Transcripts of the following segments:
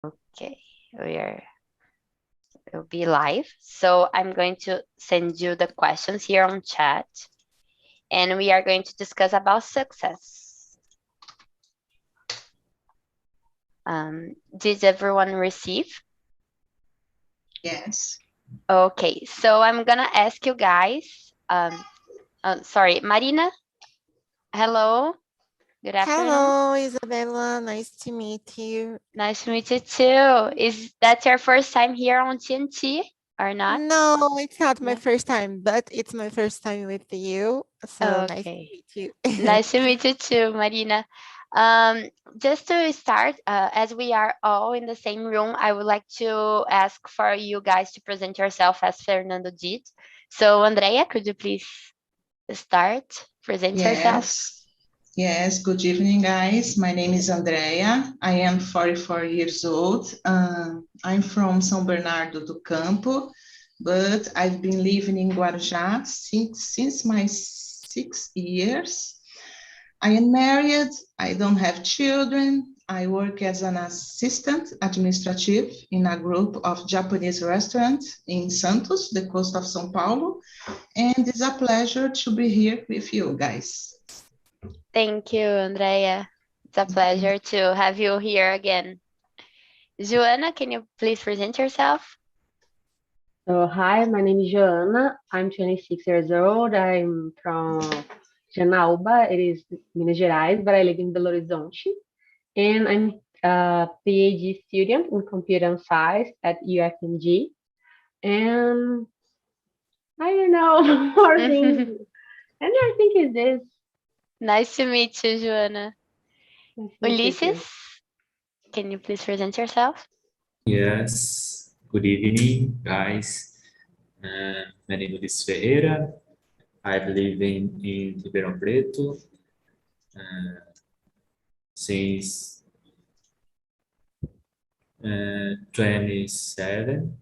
Okay, we'll be live. So I'm going to send you the questions here on chat, and we are going to discuss about success. Did everyone receive? Yes. Okay, so I'm gonna ask you guys. Sorry, Marina. Hello. Good afternoon. Hello, Isabella. Nice to meet you. Nice to meet you too. Is that your first time here on TNT or not? No, it's not my No. first time, but it's my first time with you. So nice to Okay. meet you. Nice to meet you too, Marina. Um, just to start, as we are all in the same room, I would like to ask for you guys to present yourself as Fernando did. So, Andrea, could you please start? Present yourself. Yes. Yes. Good evening, guys. My name is Andrea. I am 44 years old. I'm from São Bernardo do Campo, but I've been living in Guarujá since my 6 years. I am married. I don't have children. I work as an assistant administrative in a group of Japanese restaurants in Santos, the coast of São Paulo. And it's a pleasure to be here with you guys. Thank you, Andrea. It's a pleasure to have you here again. Joanna, can you please present yourself? So, hi, my name is Joana. I'm 26 years old. I'm from Janaúba, it is Minas Gerais, but I live in Belo Horizonte. And I'm a PhD student in computer science at UFMG. And I don't know more things. And I think it's this. Nice to meet you, Joanna. Nice to meet you too. Ulysses, can you please present yourself? Yes, good evening, guys. My name is Ferreira. I live in Ribeirão Preto since 27.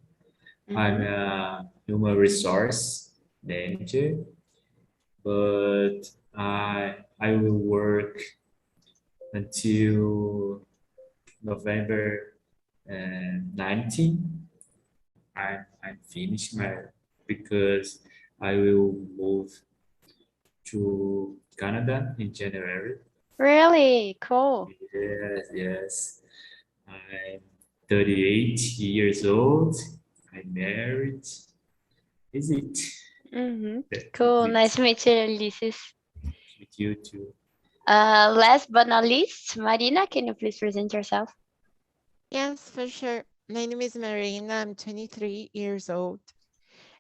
I'm a human resource manager, but I will work until November 19. I'm finished because I will move to Canada in January. Really cool. Yes. I'm 38 years old. I'm married. Is it? Cool. That's Nice it. to meet you, Ulysses. With you too. Last but not least, Marina, can you please present yourself? Yes, for sure. My name is Marina. I'm 23 years old,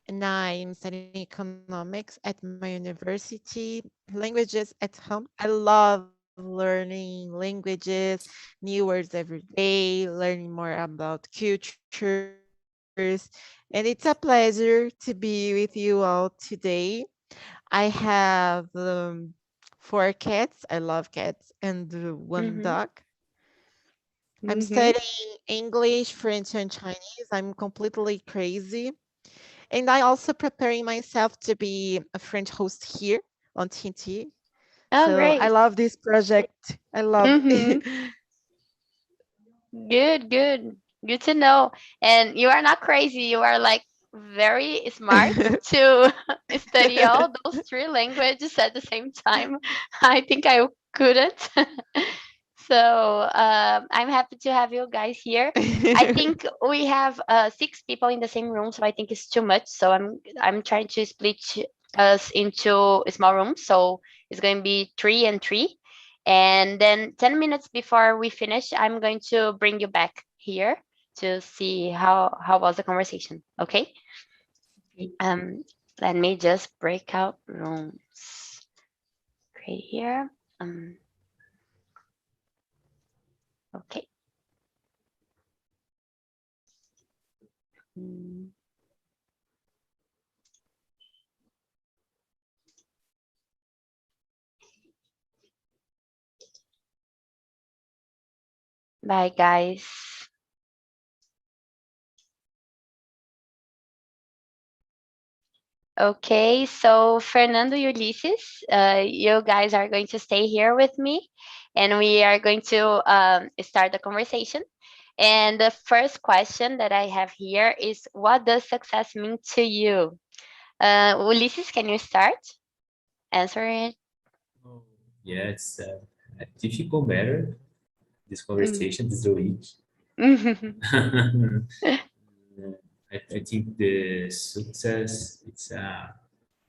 and I'm studying economics at my university, languages at home. I love learning languages, new words every day, learning more about cultures. And it's a pleasure to be with you all today. I have 4 cats. I love cats, and one Mm-hmm. dog. I'm Mm-hmm. studying English, French, and Chinese. I'm completely crazy. And I also preparing myself to be a French host here on TNT. Oh, So I great. love this project. I love Mm-hmm. Good, good. Good to know. And you are not crazy. You are like very smart to study all those three languages at the same time. I think I couldn't. So I'm happy to have you guys here. I think we have 6 people in the same room, so I think it's too much. So I'm trying to split us into small rooms. So it's going to be 3 and 3. And then 10 minutes before we finish, I'm going to bring you back here to see how was the conversation. Okay. Um, Let me just break out rooms. Right here. Okay. Mm. Bye, guys. Okay, so Fernando, Ulysses, you guys are going to stay here with me, and we are going to start the conversation. And the first question that I have here is, what does success mean to you? Ulysses, can you start answering it? Oh, yeah, it's a difficult matter, this conversation this week. I think the success, it's a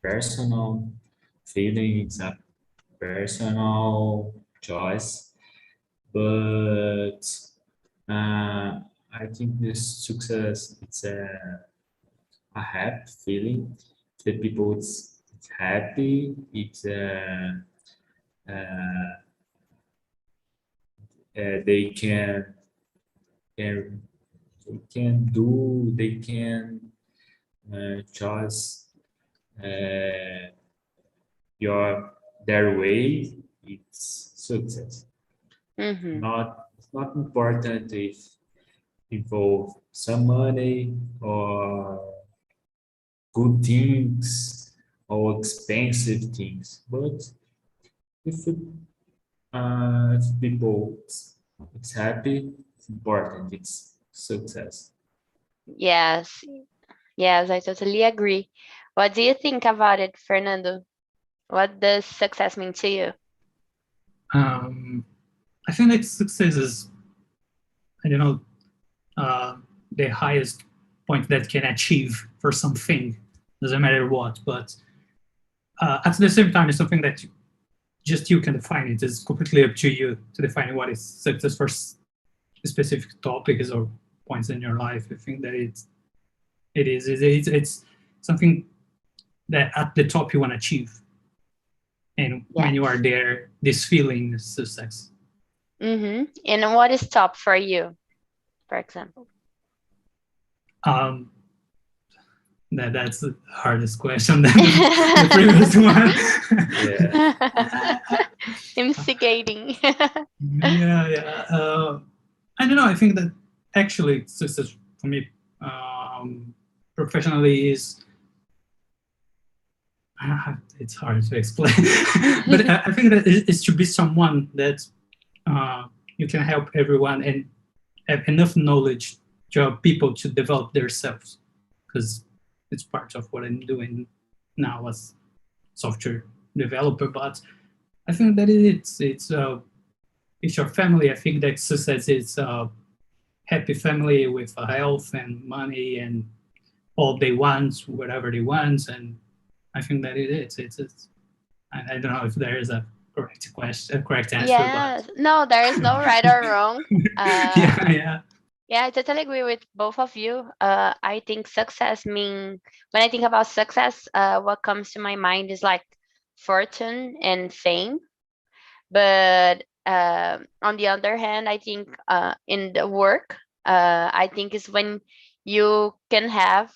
personal feeling, it's a personal choice, but I think this success, it's a happy feeling. The people, it's happy, it's they can they can choose uh, their way. It's success. It's not important if involve some money or good things or expensive things, but if people it's happy, it's important, it's success. Yes, yes, I totally agree. What do you think about it, Fernando? What does success mean to you? I think that success is, I don't know, the highest point that can achieve for something, doesn't matter what, but at the same time, it's something that just you can define. It is completely up to you to define what is success for specific topics or points in your life. I think that it's something that at the top you want to achieve, and when you are there, this feeling is success. And what is top for you, for example? That's the hardest question than the previous one. Instigating. I don't know. I think that actually success for me professionally is it's hard to explain, but I think that it's to be someone that you can help everyone and have enough knowledge to help people to develop themselves, because it's part of what I'm doing now as software developer. But I think that it's your family. I think that success is a happy family with health and money and all they want, whatever they want, and I think that it is. It's I don't know if there is a correct question, a correct answer. Yeah, but no, there is no right or wrong. Yeah, I totally agree with both of you. I think success when I think about success, what comes to my mind is like fortune and fame. But on the other hand, I think in the work, I think is when you can have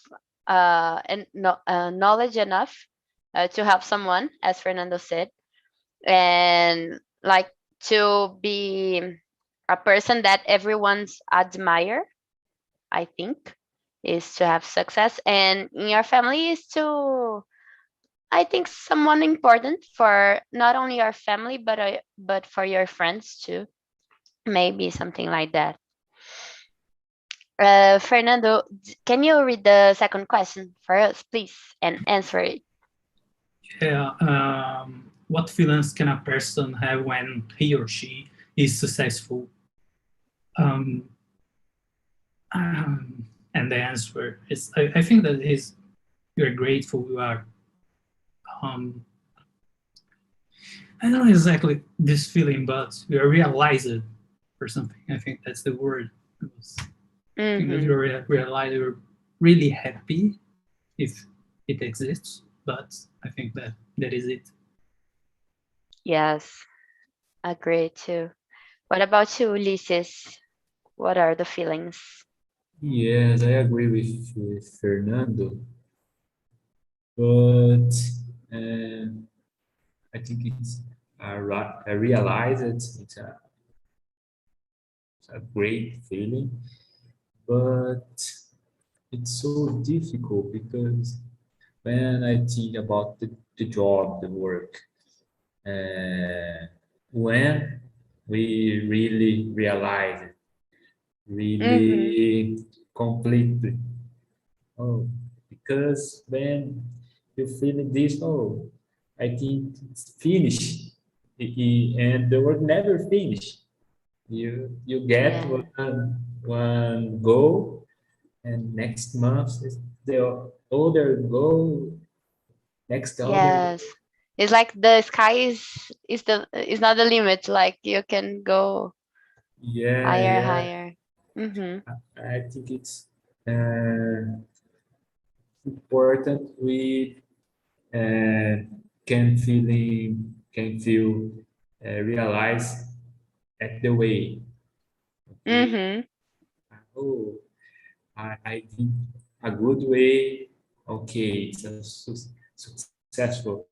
knowledge enough to help someone, as Fernando said, and like to be a person that everyone's admire. I think is to have success, and in your family is to, I think, someone important for not only your family but for your friends too. Maybe something like that. Fernando, can you read the second question for us, please, and answer it? Yeah. What feelings can a person have when he or she is successful? And the answer is, I think that is, you are grateful. You are. I don't know exactly this feeling, but you are realized for something. I think that's the word. I think that you realize you're really happy if it exists, but I think that is it. Yes, agree too. What about you, Ulysses? What are the feelings? Yes, I agree with Fernando, but I think I realize it's a great feeling, but it's so difficult because when I think about the job, the work, when we really realize it, really completely. Oh, because when you feel this, oh, I think it's finished, and the work never finished. You get Yeah. one goal, and next month is the other goal, next other. Yes. It's like the sky is not the limit. Like you can go Yeah, higher, yeah. higher. Mm-hmm. I think it's important we uh, can feel realize at the way. Okay. Mm-hmm. Oh, I did a good way. Okay, it's a successful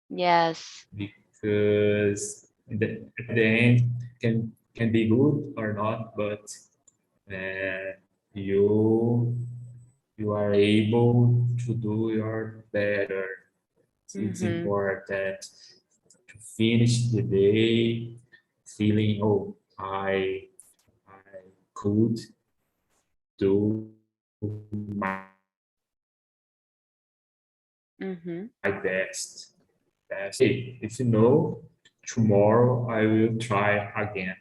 Yes. because at the end can be good or not, but uh, you you are able to do your better. It's Mm-hmm. important to finish the day feeling, oh, I could do my Mm-hmm. best. Hey, if you know, tomorrow I will try again.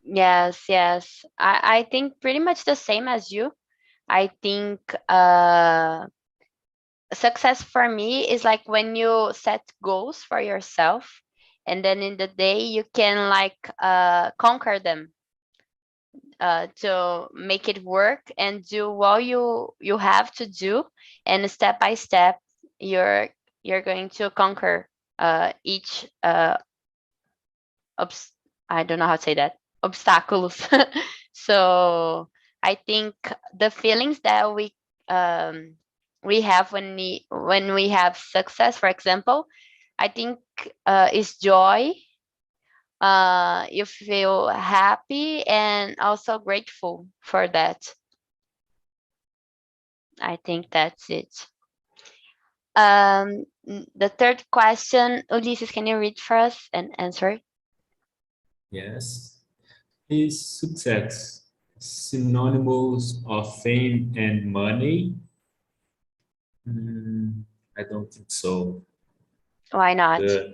Yes, yes. I think pretty much the same as you. I think success for me is like when you set goals for yourself and then in the day you can like conquer them to make it work and do what you have to do, and step by step you're you're going to conquer each obs- I don't know how to say that, obstacles. So I think the feelings that we have when we have success, for example, I think is joy. You feel happy and also grateful for that. I think that's it. The third question, Ulysses, can you read for us and answer? Yes. Is success synonymous of fame and money? Mm, I don't think so. Why not? Uh,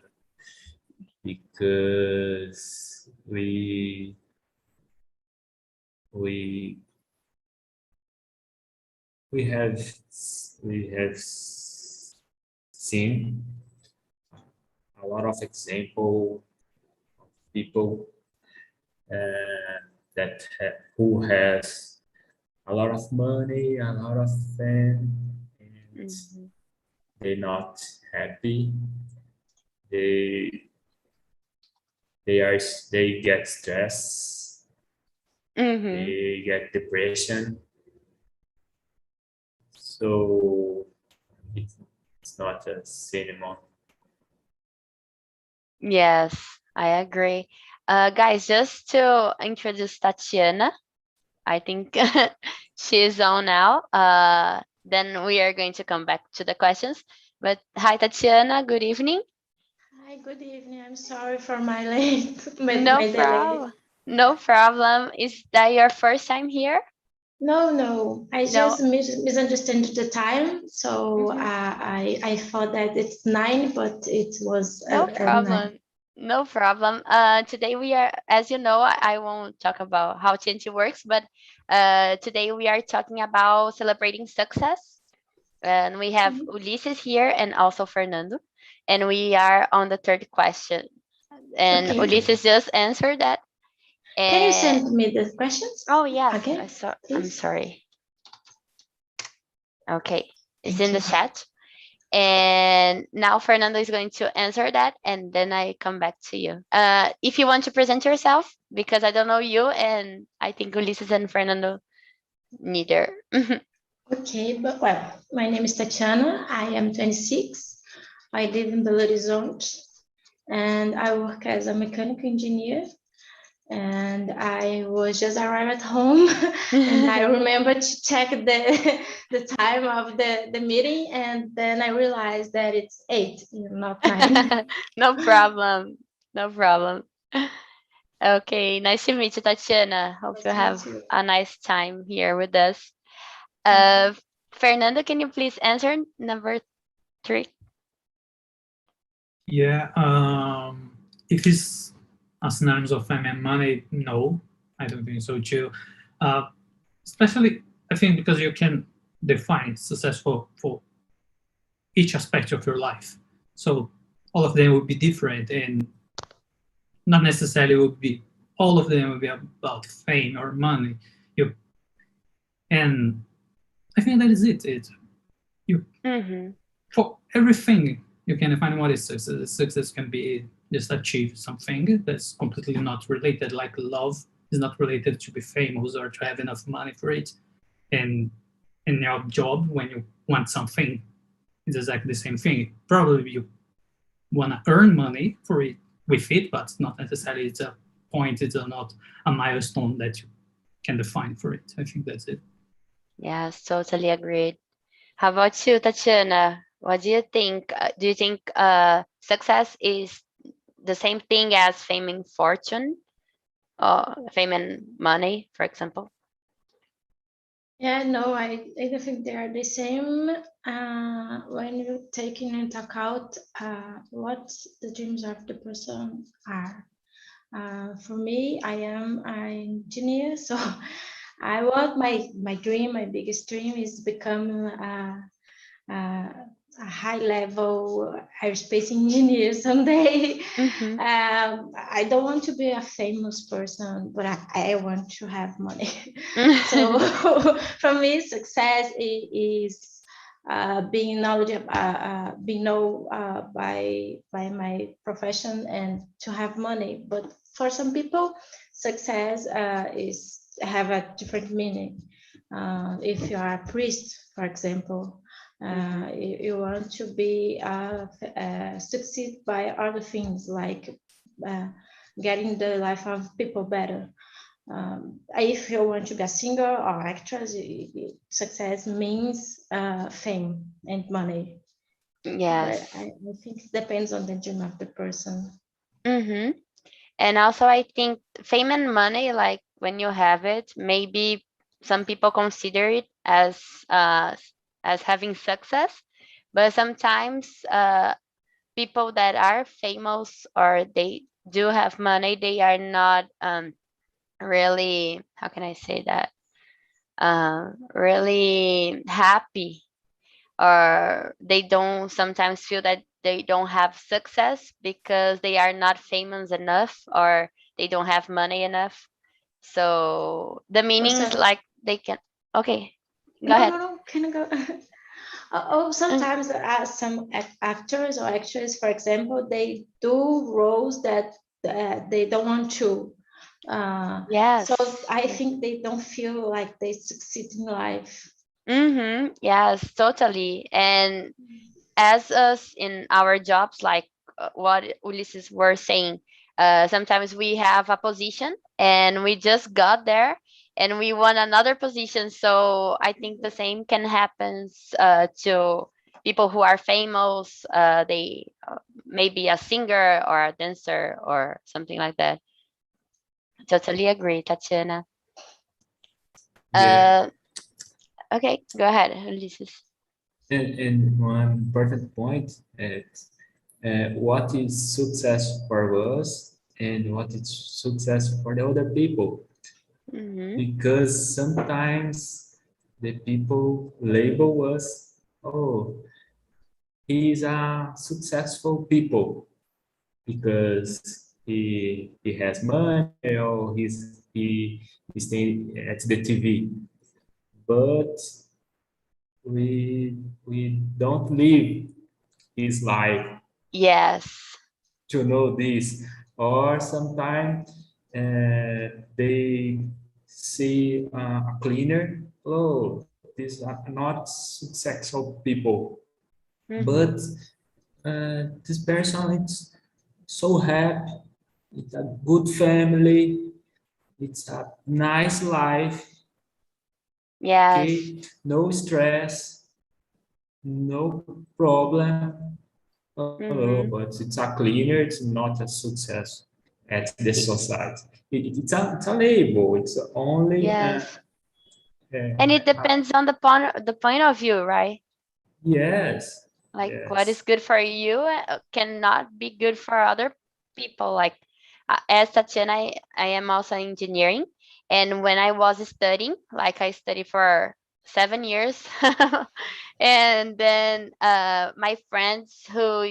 because we we have we have seen a lot of example of people who has a lot of money, a lot of fame, and Mm-hmm. they're not happy. They they get stress, Mm-hmm. they get depression. So it's, it's not a cinema. Yes, I agree. Guys, just to introduce Tatiana, I think she's on now. Then we are going to come back to the questions. But hi, Tatiana. Good evening. Hi, good evening. I'm sorry for my late, No my delay. problem. No problem. Is that your first time here? No, I No. just misunderstood the time. So Mhm. I thought that it's 9, but it was No at 9. problem. No problem. Today we are, as you know, I won't talk about how TNT works, but today we are talking about celebrating success. And we have Mhm. Ulises here and also Fernando. And we are on the third question. And Okay. Ulises just answered that. Can you And send me the questions oh yes, again, I'm please? sorry. Okay, it's Thank in the you. chat. And now Fernando is going to answer that, and then I come back to you. If you want to present yourself, because I don't know you, and I think Ulises and Fernando neither. Okay, but well, my name is Tatiana. I am 26. I live in Belo Horizonte, and I work as a mechanical engineer. And I was just arrived at home and I remember to check the time of the meeting, and then I realized that it's 8, not 9. No problem. No problem. Okay, nice to meet you, Tatiana. Hope Nice you to meet have you. a nice time here with us. Thank you. Fernando, can you please answer number 3? Yeah. If it's a synonyms of fame and money, no, I don't think so too. Especially, I think because you can define successful for each aspect of your life. So all of them will be different, and not necessarily will be all of them will be about fame or money. And I think that is it. For everything you can define what is success. Success can be just achieve something that's completely not related, like love is not related to be famous or to have enough money for it. And in your job, when you want something, it's exactly the same thing. Probably you want to earn money for it with it, but not necessarily it's a point, it's not a milestone that you can define for it. I think that's it. Yes, totally agreed. How about you, Tatiana? What do you think? Do you think success is the same thing as fame and fortune, or fame and money, for example? Yeah, no, I don't think they are the same. When you take into account what the dreams of the person are. For me, I am an engineer, so I want my dream, my biggest dream is become a high level aerospace engineer someday. I don't want to be a famous person, but I want to have money. So for me, success is being knowledgeable, being known by my profession and to have money. But for some people, success is have a different meaning. If you are a priest, for example, you want to be succeed by other things like getting the life of people better. If you want to be a singer or actress, success means fame and money. Yes. But I think it depends on the dream of the person. And also, I think fame and money, like when you have it, maybe some people consider it as having success, but sometimes people that are famous or they do have money, they are not really, how can I say that? Really happy, or they don't sometimes feel that they don't have success because they are not famous enough or they don't have money enough. So the meanings So, like they can. Okay, go ahead. no, can I go? Sometimes there are some actors or actresses, for example, they do roles that they don't want to. Yes. So I think they don't feel like they succeed in life. Yes, totally. And as us in our jobs, like what Ulysses were saying, sometimes we have a position and we just got there and we want another position. So I think the same can happen to people who are famous. They maybe a singer or a dancer or something like that. Totally agree, Tatiana. Yeah. Okay, go ahead, Ulysses. And one important point is what is success for us and what is success for the other people. Because sometimes the people label us, oh, he's a successful people because he has money or he stay at the TV. But we don't live his life Yes. to know this. Or sometimes they see a cleaner, oh, these are not successful people. But this person is so happy, it's a good family, it's a nice life, Yes. okay, no stress, no problem. Oh, but it's a cleaner, it's not a success. at the society. It's a label. It's only Yes. And it depends on the point of view, right? yes. Like Yes. what is good for you cannot be good for other people. Like as Tatiana, I am also engineering, and when I was studying, like I studied for 7 years, and then my friends who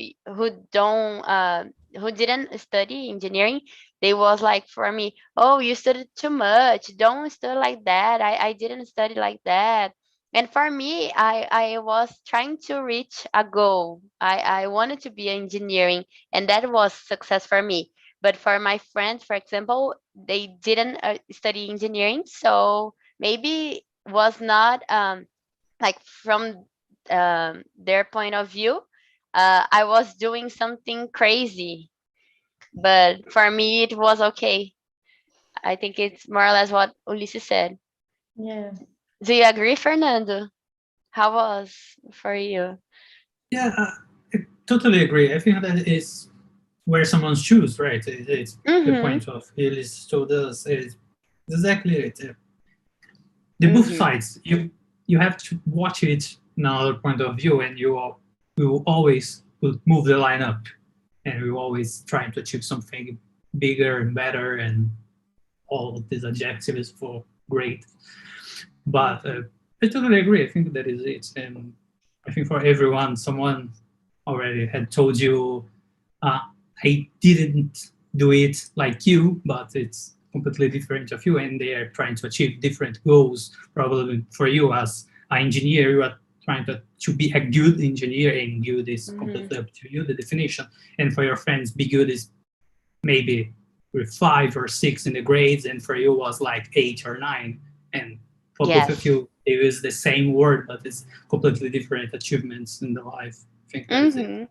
didn't study engineering, they was like for me, oh, you studied too much, don't study like that. I didn't study like that. And for me, I was trying to reach a goal. I wanted to be engineering, and that was success for me. But for my friends, for example, they didn't study engineering, so maybe was not like from their point of view, I was doing something crazy. But for me, it was okay. I think it's more or less what Ulises said. Yeah. Do you agree, Fernando? How was for you? Yeah, I totally agree. I think that is where someone's shoes, right? It's the Mm-hmm. point of Ellis told us is exactly it. The both Mm-hmm. sides. You have to watch it in another point of view, and we will always move the line up, and we will always trying to achieve something bigger and better, and all of these adjectives for great. But I totally agree. I think that is it, and I think for everyone, someone already had told you, I didn't do it like you, but it's completely different of you, and they are trying to achieve different goals. Probably for you as an engineer, you are trying to be a good engineer, and good is completely up to you, the definition. And for your friends, be good is maybe with 5 or 6 in the grades, and for you was like 8 or 9. And for both of you, it is the same word, but it's completely different achievements in the life. I think that is it.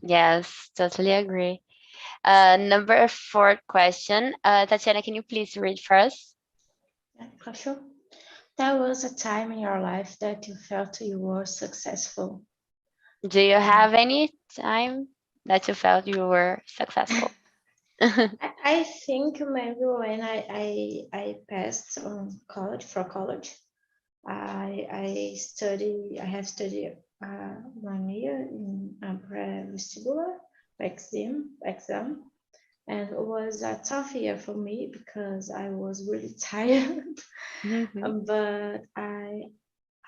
Yes, totally agree. Number 4 question. Tatiana, can you please read first? Yeah, for sure. There was a time in your life that you felt you were successful. Do you have any time that you felt you were successful? I think maybe when I passed on college, I have studied 1 year in a pre-vestibular exam, and it was a tough year for me because I was really tired. But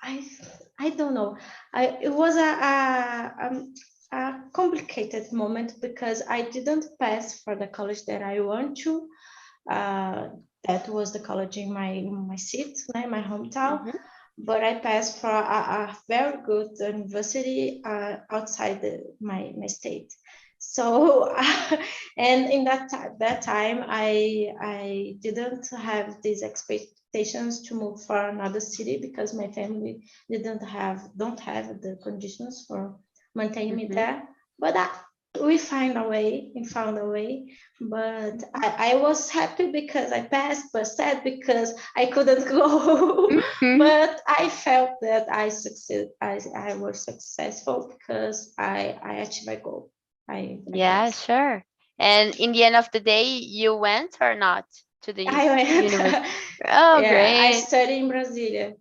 I don't know. It was a complicated moment because I didn't pass for the college that I want to. That was the college in my city, my hometown. But I passed for a very good university outside my state. So, and in that time, I didn't have these expectations to move for another city because my family don't have the conditions for maintaining me there. But we found a way. But I was happy because I passed, but sad because I couldn't go. But I felt that I succeeded. I was successful because I achieved my goal. Yeah, sure. And in the end of the day, you went or not to the university? Oh, yeah, great. I studied in Brasilia.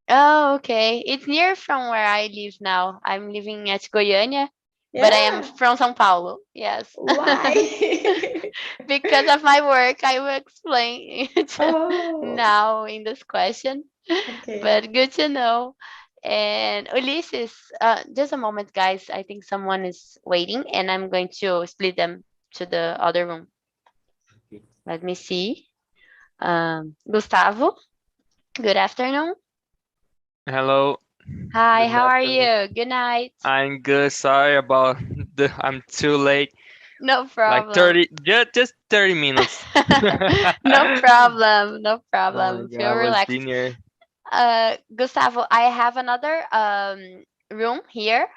Oh, okay. It's near from where I live now. I'm living at Goiânia, but I am from São Paulo. Yes. Why? Because of my work, I will explain now in this question. Okay. But good to know. And Ulises, just a moment, guys. I think someone is waiting, and I'm going to split them to the other room. Let me see. Gustavo, good afternoon. Hello. Hi, Good how are afternoon. you? Good night. I'm good. Sorry about I'm too late. No Like problem. 30, just 30 minutes. No problem. No Oh problem. my God, Feel I was relaxed. dinner. Gustavo, I have another room here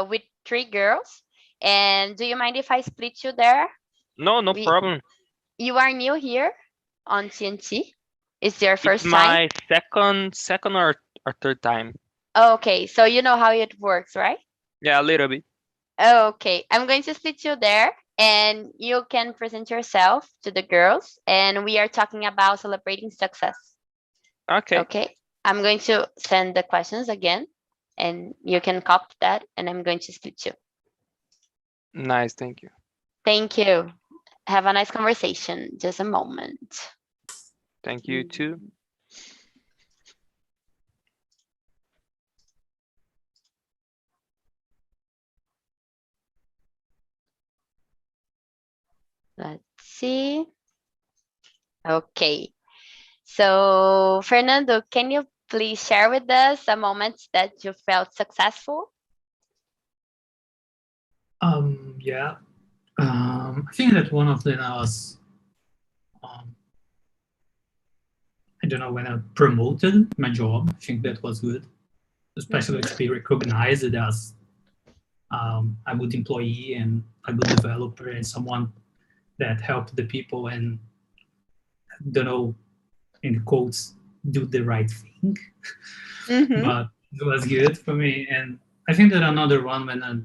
with 3 girls. And do you mind if I split you there? No problem. You are new here on TNT? It's your It's first time? my second or third time. Okay, so you know how it works, right? Yeah, a little bit. Okay, I'm going to split you there. and you can present yourself to the girls, and we are talking about celebrating success. Okay. Okay, I'm going to send the questions again, and you can copy that, and I'm going to split you. Nice. Thank you. Thank you. Have a nice conversation. Just a moment. Thank you too. Let's see. Okay. So, Fernando, can you please share with us a moment that you felt successful? Yeah. I think that one of them was, I don't know, when I promoted my job. I think that was good, especially to be recognized as a good employee and a good developer and someone that helped the people and, don't know, in quotes, do the right thing. But it was good for me. And I think that another one, when I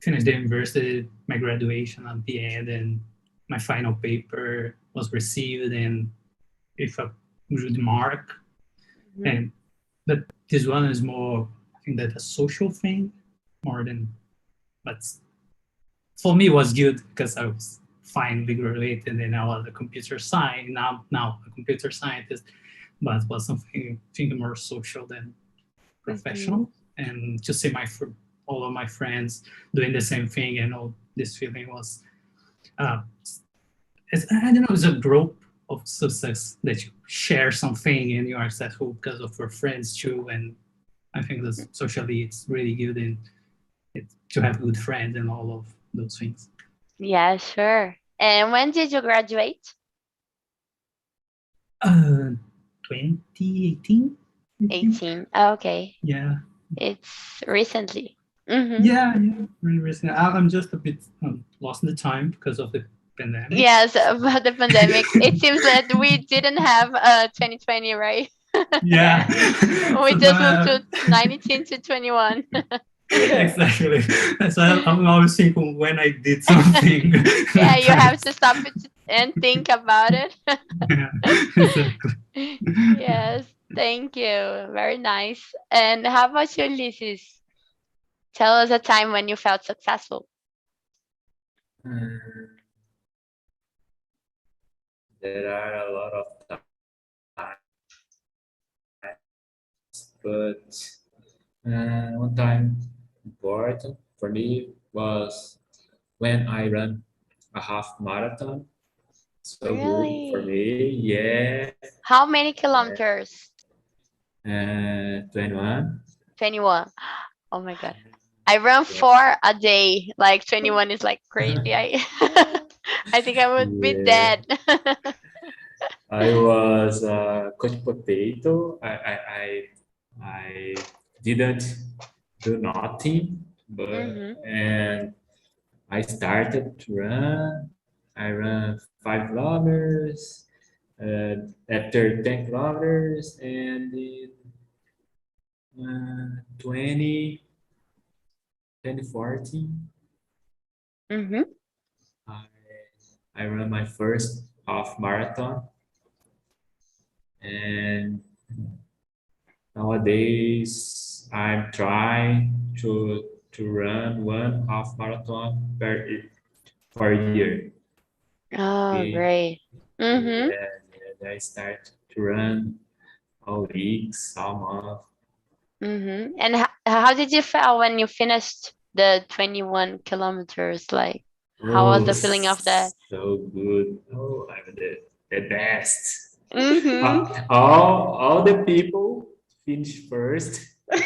finished the university, my graduation at the end, and my final paper was received and with a good mark. And but this one is more, I think, that a social thing more than, but for me it was good because I was finally graduated and I was a computer science, now a computer scientist, but it was something, I think, more social than professional. And to see all of my friends doing the same thing, and all this feeling was, I don't know, it's a group of success that you share something and you are successful because of your friends too. And I think that socially it's really good, and to have good friends and all of those things. Yeah, sure. And when did you graduate? 2018. 18. Oh, okay. Yeah. It's recently. Yeah, really recently. I'm just a bit lost in the time because of the pandemic. Yes, about the pandemic. It seems that we didn't have 2020, right? Yeah. We just moved to 19 to 21. Exactly. So I'm always thinking when I did something. Yeah, you have to stop it and think about it. Yeah, exactly. Yes, thank you. Very nice. And how about you, Ulysses? Tell us a time when you felt successful. There are a lot of times, but one time important for me was when I ran a half marathon. So good for me, yeah. How many kilometers? 21. 21. Oh my God. I run 4 a day. Like 21 is like crazy. I think I would be dead. I was coach potato. I didn't do nothing, but and I started to run. I ran 5 kilometers. After 10 kilometers, and in 2014, I ran my first half marathon, and nowadays I'm trying to run one half marathon per year. Oh, great. And I start to run all weeks, all month. And how did you feel when you finished the 21 kilometers? Like, how was the feeling of that? So good. Oh, I'm the best. All the people finish first. But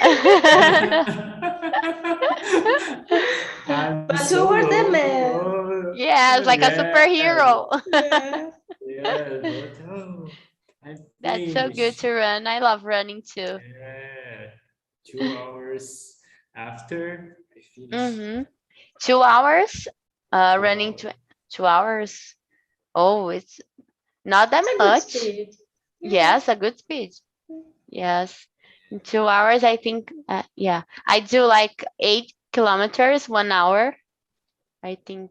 you were the man. Yeah, it's like a superhero. That's so good to run. I love running too. Yeah, 2 hours after I finish. 2 hours? Running 2 hours. Oh, it's not that much. Yes, a good speed. Yes. In 2 hours, I think, yeah. I do like 8 kilometers, 1 hour. I think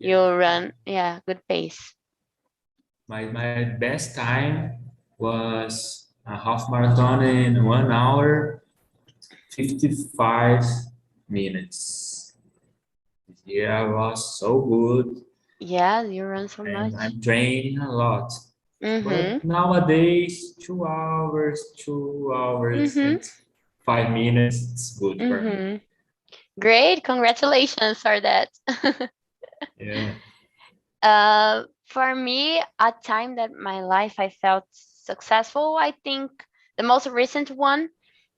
You run, yeah, good pace. My best time was a half marathon in 1 hour, 55 minutes. Yeah, I was so good, Yeah, you run so and much. I'm training a lot. Mm-hmm. But nowadays, 2 hours Mm-hmm. and 5 minutes, it's good for me. Mm-hmm. Great, congratulations for that. Yeah. For me, a time that my life I felt successful, I think the most recent one,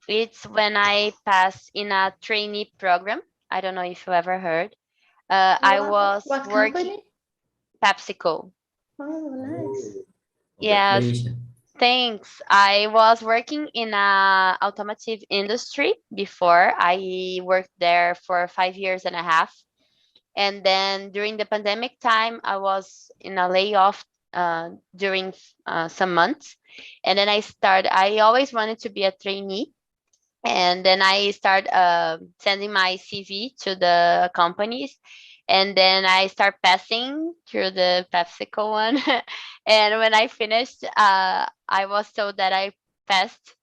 it's when I passed in a trainee program. I don't know if you ever heard. I was What working company? PepsiCo. Oh, nice. Oh, Yes, congratulations. thanks. I was working in a automotive industry before. I worked there for 5 years and a half. And then during the pandemic time, I was in a layoff during some months. And then I always wanted to be a trainee. And then I start sending my CV to the companies. And then I start passing through the PepsiCo one. And when I finished, I was told that I passed.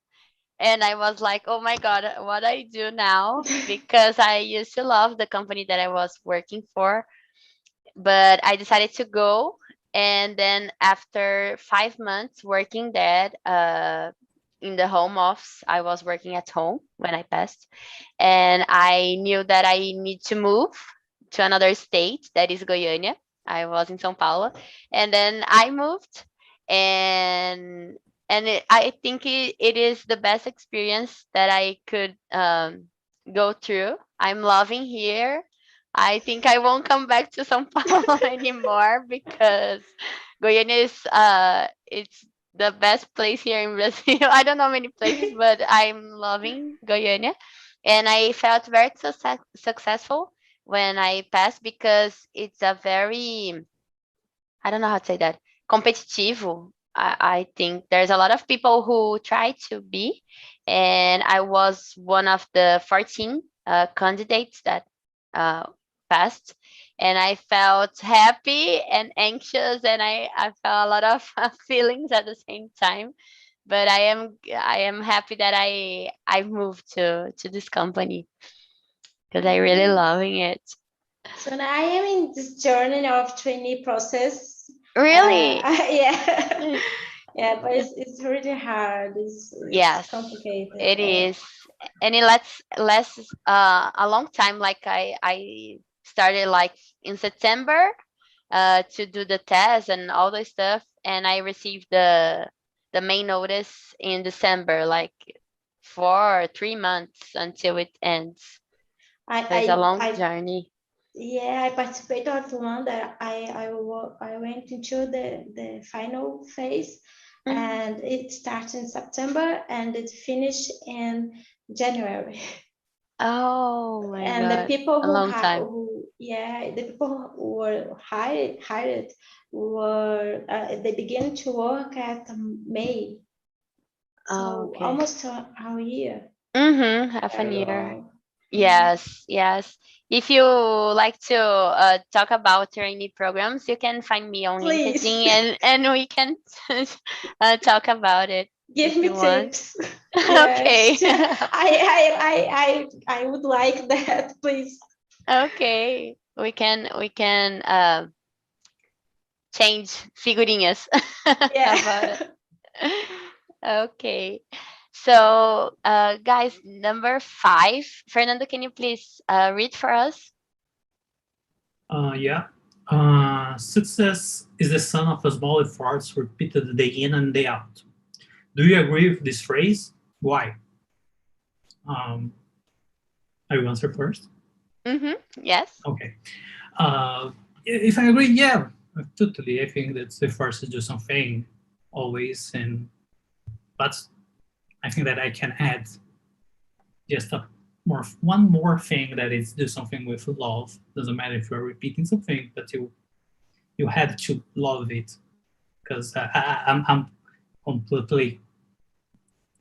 And I was like, oh my God, what I do now? Because I used to love the company that I was working for, but I decided to go. And then after 5 months working there, in the home office, I was working at home when I passed, and I knew that I need to move to another state, that is Goiânia. I was in São Paulo, and then I moved, and I think it is the best experience that I could go through. I'm loving here. I think I won't come back to São Paulo anymore because Goiânia is it's the best place here in Brazil. I don't know many places, but I'm loving Goiânia, and I felt very successful when I passed because it's a very, I don't know how to say that, competitivo. I think there's a lot of people who try to be, and I was one of the 14 candidates that uh, passed, and I felt happy and anxious, and I felt a lot of feelings at the same time. But I am happy that I moved to this company because I really loving it. So now I am in this journey of trainee process. Really? Yeah. Yeah, but it's really hard. It's Yes, complicated. it Yeah. is, and it less a long time. Like I started like in September to do the test and all the stuff, and I received the main notice in December, like for 3 months until it ends. So it's a long I journey. Yeah, I participated of one that I went into the final phase, Mhm. and it started in September and it finished in January. Oh my And the God, people a long time. the people who were hired were they began to work at May, Oh, so okay. almost a year. Half a Very year. long. Yes, yes. If you like to talk about trainee programs, you can find me on Please. LinkedIn, and we can talk about it Give if me you want. tips. Okay. Yes. I would like that, please. Okay. We can change figurinhas about it. Yeah. Okay. So, guys, number 5. Fernando, can you please read for us? Yeah. Success is the sum of small efforts repeated day in and day out. Do you agree with this phrase? Why? I will answer first. Yes. Okay. If I agree, yeah, totally. I think that's the first to do something always, but I think that I can add just one more thing, that is do something with love. Doesn't matter if you're repeating something, but you have to love it, because I'm completely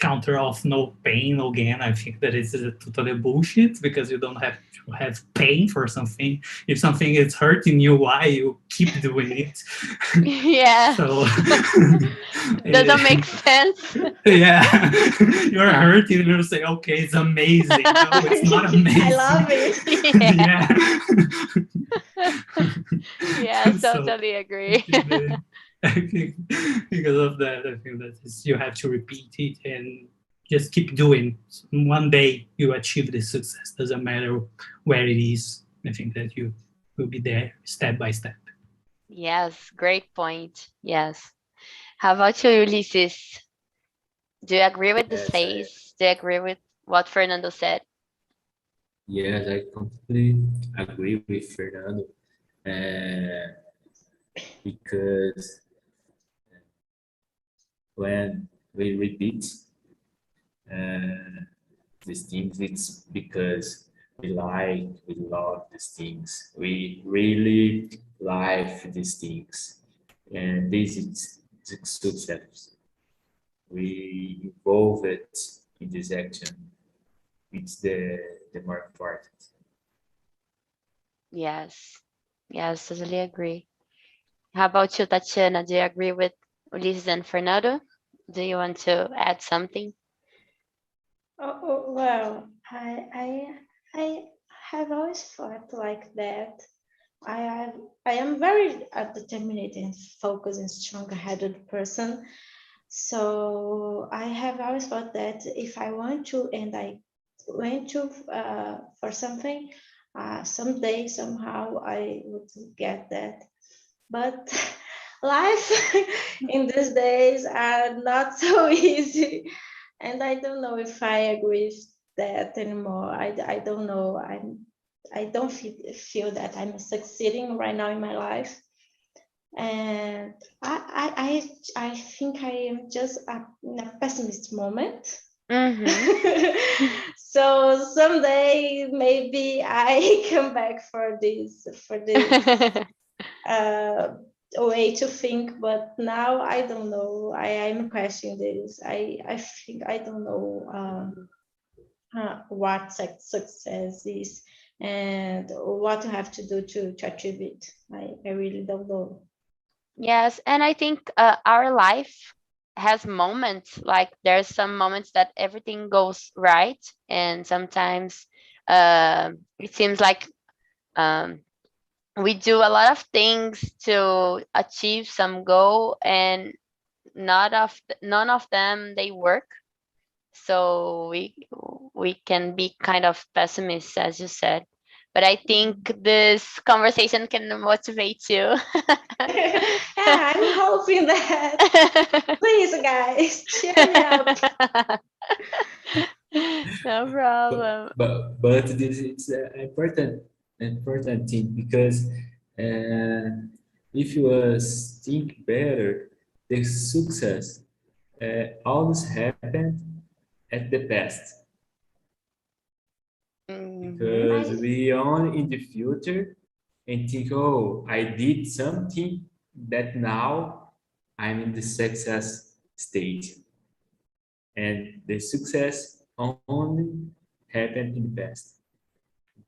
counter of no pain, no gain. I think that is totally bullshit because you don't have to have pain for something. If something is hurting you, why you keep doing it? Yeah. So Doesn't make sense. yeah, you're hurting and you say, okay, it's amazing. No, it's not amazing. I love it. Yeah. Yeah, So, totally agree. I think because of that, I think that you have to repeat it and just keep doing. One day you achieve the success. Doesn't matter where it is. I think that you will be there step by step. Yes, great point. Yes. How about you, Ulysses? Do you agree with the Yes, says? Do you agree with what Fernando said? yes, I completely agree with Fernando. Because when we repeat these things, it's because we love these things. We really like these things. And this is success. We involve it in this action. It's the more important. Yes. Yes, totally agree. How about you, Tatiana? Do you agree with Ulysses and Fernando? Do you want to add something? Well, I have always thought like that. I am very determined and focused and strong-headed person. So I have always thought that if I want to and I went to for something, someday somehow I would get that. But life in these days are not so easy, and I don't know if I agree with that anymore. I don't know. I don't feel that I'm succeeding right now in my life, and I think I am just in a pessimist moment. So someday maybe I come back for this way to think, but now I don't know. I'm questioning this. I think I don't know what success is and what you have to do to achieve it. I really don't know. Yes, and I think our life has moments, like there's some moments that everything goes right, and sometimes it seems like um, we do a lot of things to achieve some goal, and none of them they work. So we can be kind of pessimists, as you said. But I think this conversation can motivate you. Yeah, I'm hoping that. Please, guys, cheer me up. No problem. But this is an important thing because if you think better, the success always happened at the past because we only in the future and think, oh, I did something that now I'm in the success stage, and the success only happened in the past.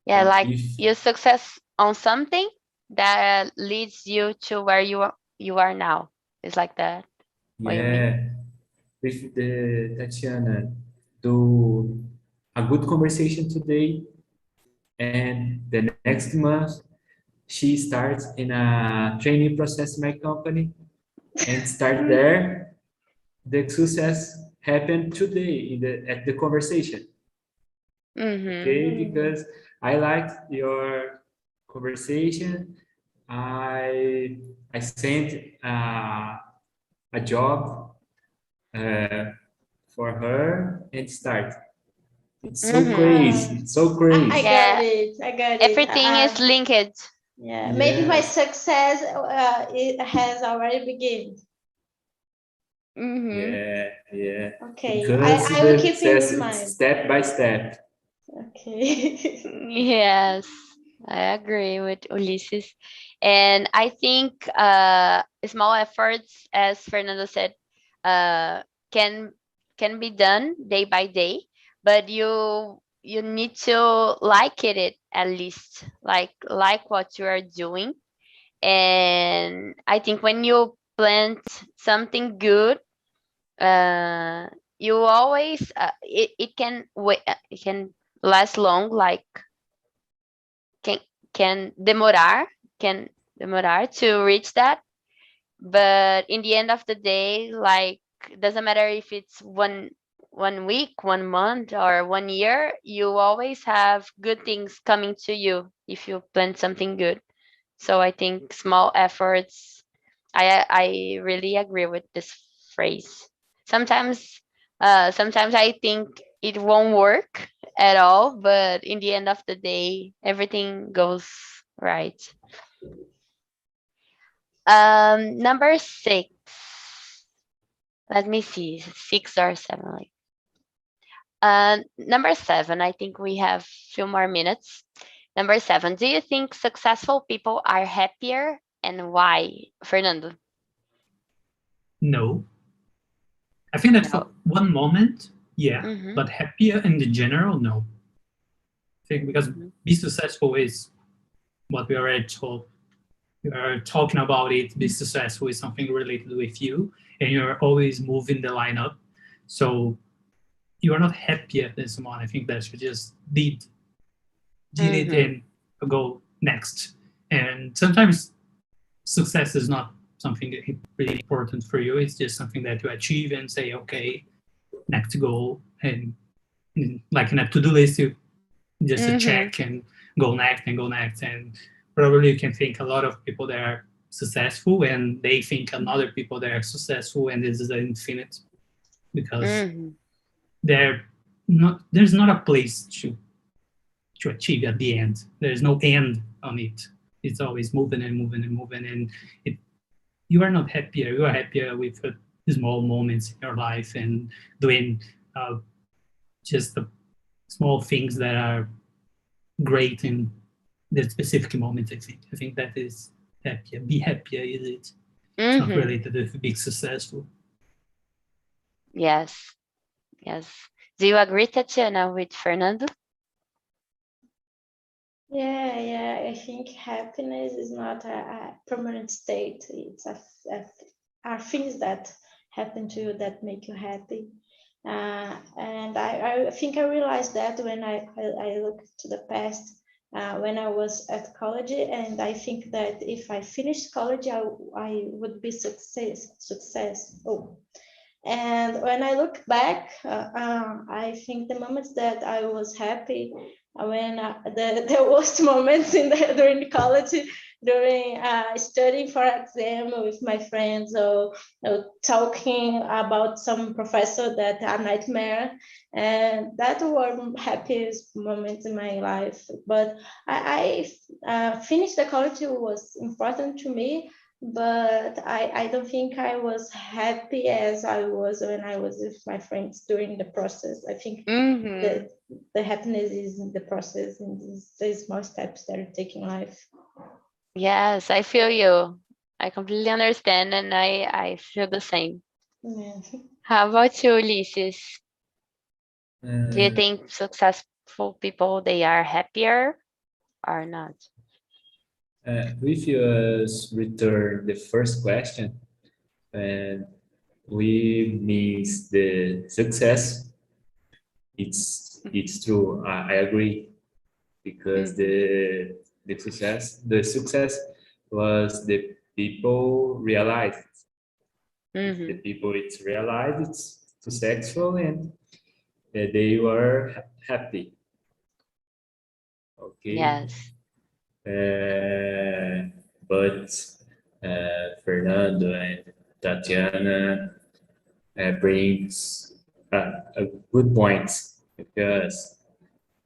Yeah, And like if your success on something that leads you to where you are now. It's like that. What you mean? yeah, with the Tatiana do a good conversation today, and the next month she starts in a training process in my company and start there. The success happened today at the conversation. Okay, because I liked your conversation. I sent a job for her and start. It's so crazy. It's so crazy. I got it. I got it. Everything is linked. Yeah, maybe my success it has already begun. Yeah. Okay, Because I will the keep in success mind. step by step. Okay. Yes, I agree with Ulysses. And I think small efforts, as Fernando said, can can be done day by day, but you need to like it at least, like what you are doing. And I think when you plant something good, you always it can wait, it can last long, like can can demorar can demorar to reach that. But in the end of the day, like, doesn't matter if it's one week, 1 month, or 1 year, you always have good things coming to you if you plant something good. So I think small efforts, I really agree with this phrase. Sometimes sometimes I think it won't work at all, but in the end of the day, everything goes right. Number 6. Let me see, 6 or 7. Like, number 7. I think we have few more minutes. Number 7. Do you think successful people are happier, and why, Fernando? No. I think that No. for one moment, yeah, Mhm. but happier in the general, no. I think because be successful is what we already told. We are talking about it. Be successful is something related with you, and you're always moving the line up. So you are not happier than someone. I think that you just did it and go next. And sometimes success is not something really important for you. It's just something that you achieve and say, okay, next goal. And like in a to-do list, you just a check and go next and go next. And probably you can think a lot of people that are successful and they think another people that are successful, and this is infinite because there's not a place to achieve at the end. There's no end on it. It's always moving and moving and moving, and you are not happier. You are happier with small moments in your life and doing just the small things that are great in the specific moment. I think that is happier. Be happier, is it? It's not related to being successful. Yes. Do you agree, Tatiana, with Fernando? Yeah, I think happiness is not a permanent state. It's are things that happen to you that make you happy. And I think I realized that when I look to the past, when I was at college, and I think that if I finished college, I would be successful. And when I look back, I think the moments that I was happy, when the worst moments during college, during studying for exam with my friends, or talking about some professor that are nightmare, and that were happiest moments in my life. But I finished the college was important to me, but I don't think I was happy as I was when I was with my friends during the process. I think the happiness is in the process, and the small steps that you take in life. Yes, I feel you. I completely understand, and I feel the same. Yeah. How about you, Ulysses? Do you think successful people, they are happier or not? If you return the first question, and we means the success, it's true. I agree, because the success was the people realized. The people it's realized it's successful, and they were happy. Okay. Yes. But Fernando and Tatiana brings a good point, because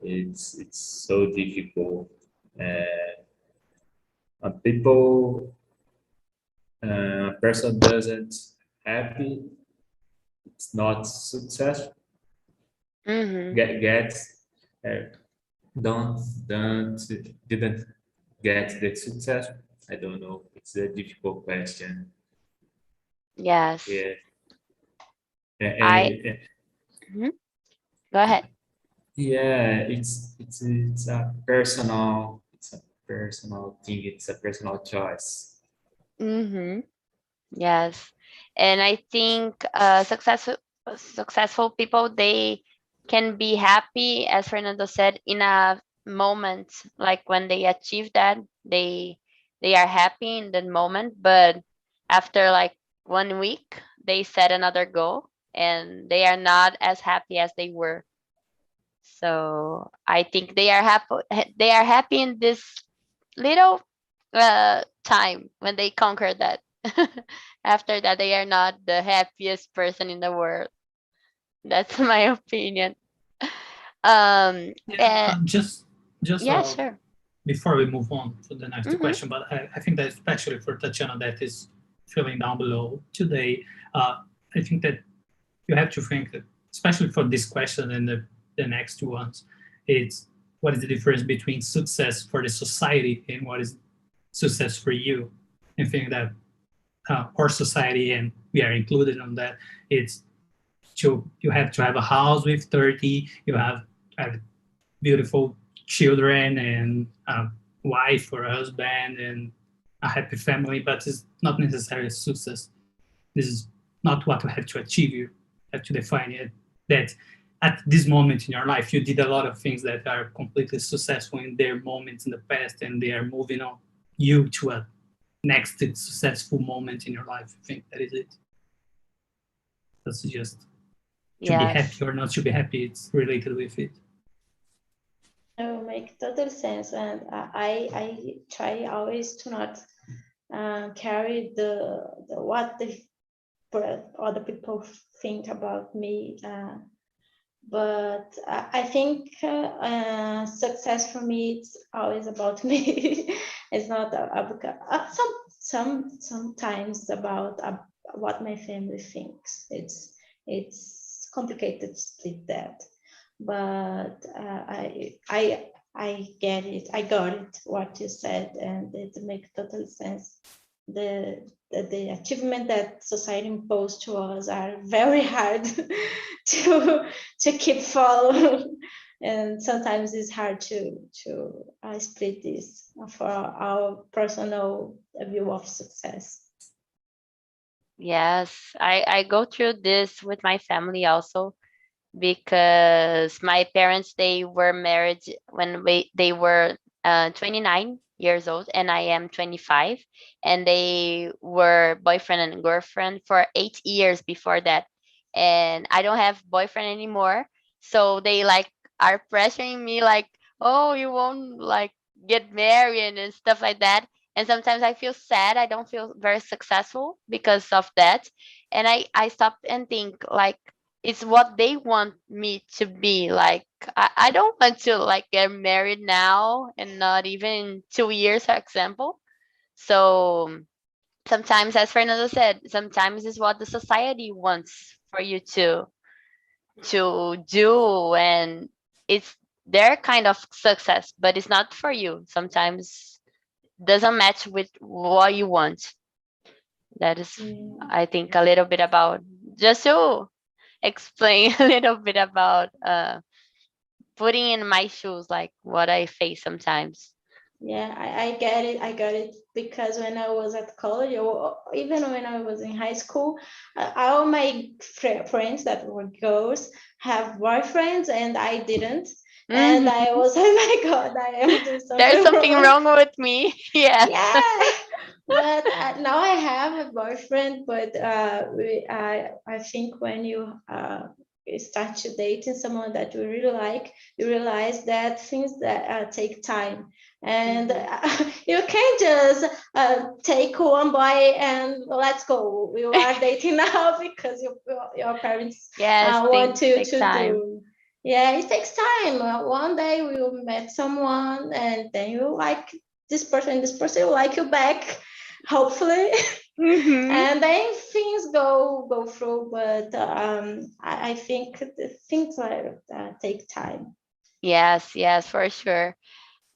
it's so difficult. A person doesn't happy, it's not successful. Didn't get the success. I don't know. It's a difficult question. Yes. Yeah. Go ahead. Yeah, it's a personal thing. It's a personal choice. Yes, and I think successful people, they can be happy, as Fernando said, in a moment, like when they achieve that, they are happy in that moment, but after like 1 week, they set another goal and they are not as happy as they were. So I think they are happy. They are happy in this little time when they conquer that. After that, they are not the happiest person in the world. That's my opinion. Yeah, And just yeah, sure. before we move on to the next Mhm. question, but I think that especially for Tatiana that is feeling down below today, I think that you have to think that, especially for this question and the next two ones, it's what is the difference between success for the society and what is success for you? I think that our society, and we are included on that, it's you have to have a house with 30, you have beautiful children and a wife or a husband and a happy family, but it's not necessarily success. This is not what you have to achieve. You have to define it that at this moment in your life, you did a lot of things that are completely successful in their moments in the past, and they are moving on you to a next successful moment in your life. I think that is it. That's just to be Yes. happy or not to be happy. It's related with it. No, make total sense, and I try always to not carry the what the other people think about me. But I think success for me, it's always about me. It's not sometimes about what my family thinks. It's complicated to split that, but I get it. I got it what you said, and it makes total sense. The achievement that society imposed to us are very hard to keep following, and sometimes it's hard to split this for our personal view of success. Yes, I go through this with my family also, because my parents, they were married when they were 29 years old and I am 25, and they were boyfriend and girlfriend for 8 years before that, and I don't have boyfriend anymore, so they like are pressuring me like, oh, you won't like get married and stuff like that. And sometimes I feel sad, I don't feel very successful because of that, and I stop and think like, it's what they want me to be like. I don't want to like get married now and not even in 2 years, for example. So sometimes, as Fernando said, sometimes it's what the society wants for you to do, and it's their kind of success, but it's not for you. Sometimes doesn't match with what you want. That is, I think, a little bit about, just to explain a little bit about putting in my shoes, like what I face sometimes. Yeah, I get it. I got it, because when I was at college, or even when I was in high school, all my friends that were girls have boyfriends, and I didn't. And I was, oh my God, I am doing something There's something wrong with me. Yeah. Yeah. But now I have a boyfriend, but I think when you start to dating someone that you really like, you realize that things that take time, and you can't just take one boy and let's go. You are dating now because your parents Yes, want things take to time. do. Yeah, it takes time. One day we will meet someone, and then you like this person will like you back, hopefully. And then things go through, but I think things like take time. Yes, for sure.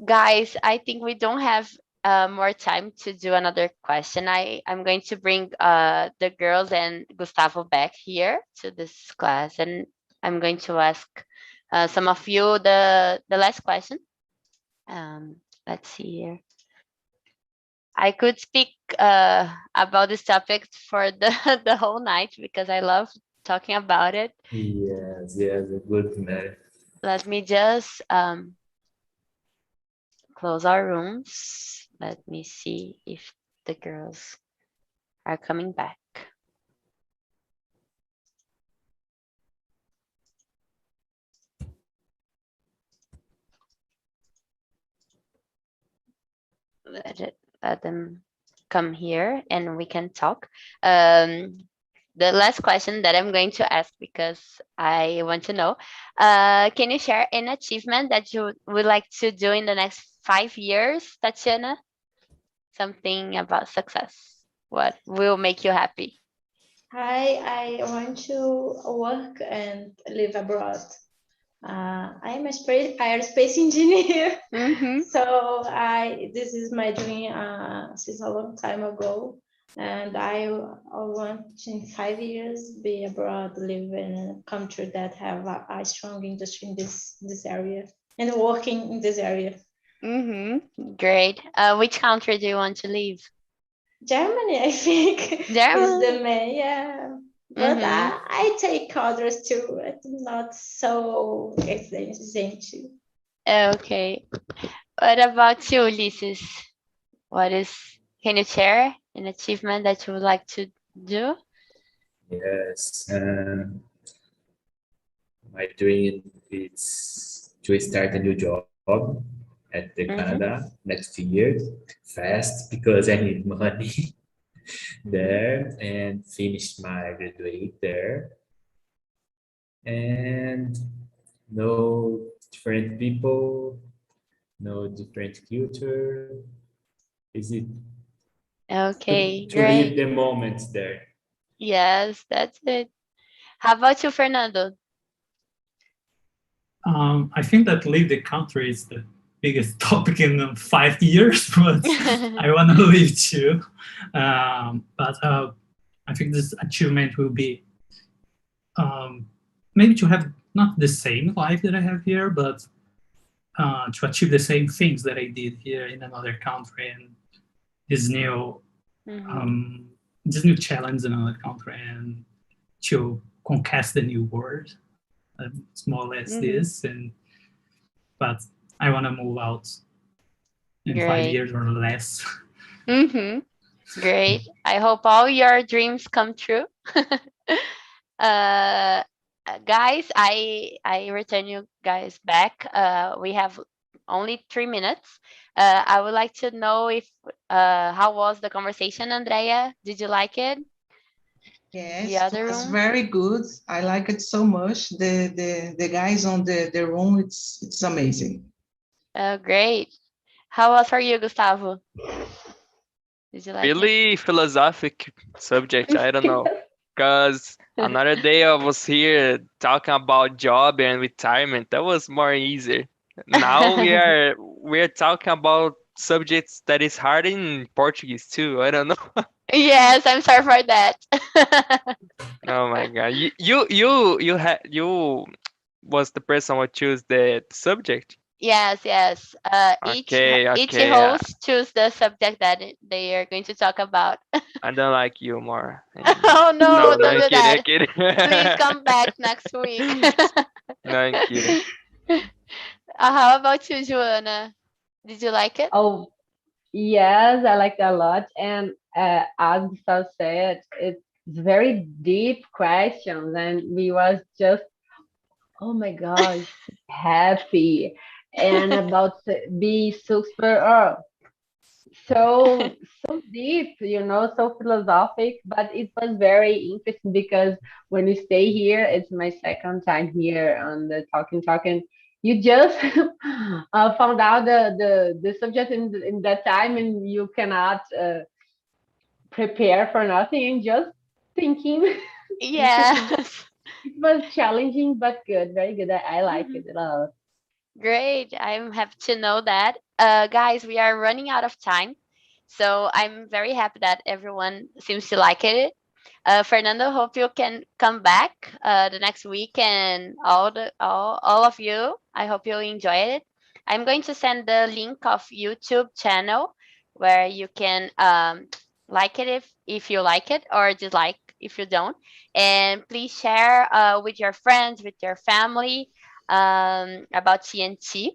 Guys, I think we don't have more time to do another question. I'm going to bring the girls and Gustavo back here to this class, and I'm going to ask some of you the last question. Let's see here. I could speak about this topic for the whole night because I love talking about it. Yes, yes, a good man. Let me just close our rooms. Let me see if the girls are coming back. Let them come here and we can talk. The last question that I'm going to ask because I want to know, can you share an achievement that you would like to do in the next 5 years, Tatiana? Something about success. What will make you happy? I want to work and live abroad. I am a aerospace engineer, so this is my dream since a long time ago, and I want to, in 5 years, be abroad, live in a country that have a strong industry in this area and working in this area. Great. Which country do you want to live? Germany, I think. Germany is the main, yeah. But I take others too. It's not so expensive. Okay. What about you, Ulysses? Can you share an achievement that you would like to do? Yes. My dream is to start a new job at the Canada next year, fast because I need money there, and finish my graduate there, and know different people, know different culture. Is it Okay, to great. live the moments there? Yes, that's it. How about you, Fernando? I think that leave the country is the biggest topic in 5 years, but I want to leave too. But I think this achievement will be maybe to have not the same life that I have here, but to achieve the same things that I did here in another country, and this new challenge in another country, and to conquest the new world. It's more or less this, but I want to move out in 5 years or less. Great. I hope all your dreams come true. Guys, I return you guys back. We have only 3 minutes. I would like to know if how was the conversation, Andrea? Did you like it? Yes, it was very good. I like it so much. The guys on the room, it's amazing. Great. How was for you, Gustavo? Did you like Really philosophic subject. I don't know. Because another day I was here talking about job and retirement. That was more easier. Now we're talking about subjects that is hard in Portuguese too. I don't know. Yes, I'm sorry for that. Oh my God. You was the person who choose the subject? Yes. Okay, Each okay. host choose the subject that they are going to talk about. I don't like you more. Oh no, don't I'm do kidding, that. I'm kidding. Please come back next week. No, I'm kidding. How about you, Joanna? Did you like it? Oh, yes, I liked it a lot. And as Gustavo said, it's very deep questions, and we was just, oh my gosh, happy, and about to be super, so deep, so philosophic. But it was very interesting because when you stay here, it's my second time here on the talking. You just found out the subject in that time, and you cannot prepare for nothing, and just thinking. Yes. It was challenging but good, very good. I like it a lot. Great. I'm happy to know that. Guys, we are running out of time. So I'm very happy that everyone seems to like it. Fernando, hope you can come back the next week, and all of you. I hope you enjoyed it. I'm going to send the link of YouTube channel where you can like it if you like it, or dislike if you don't. And please share with your friends, with your family about TNT.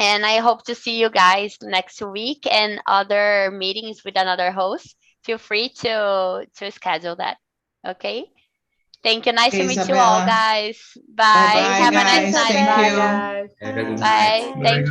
And I hope to see you guys next week and other meetings with another host. Feel free to schedule that. Okay. Thank you. Nice to meet you all, Isabella. guys. Bye. Bye-bye, Have a nice guys. night. Thank Bye, you. guys. Have a good night. Bye. Thank you.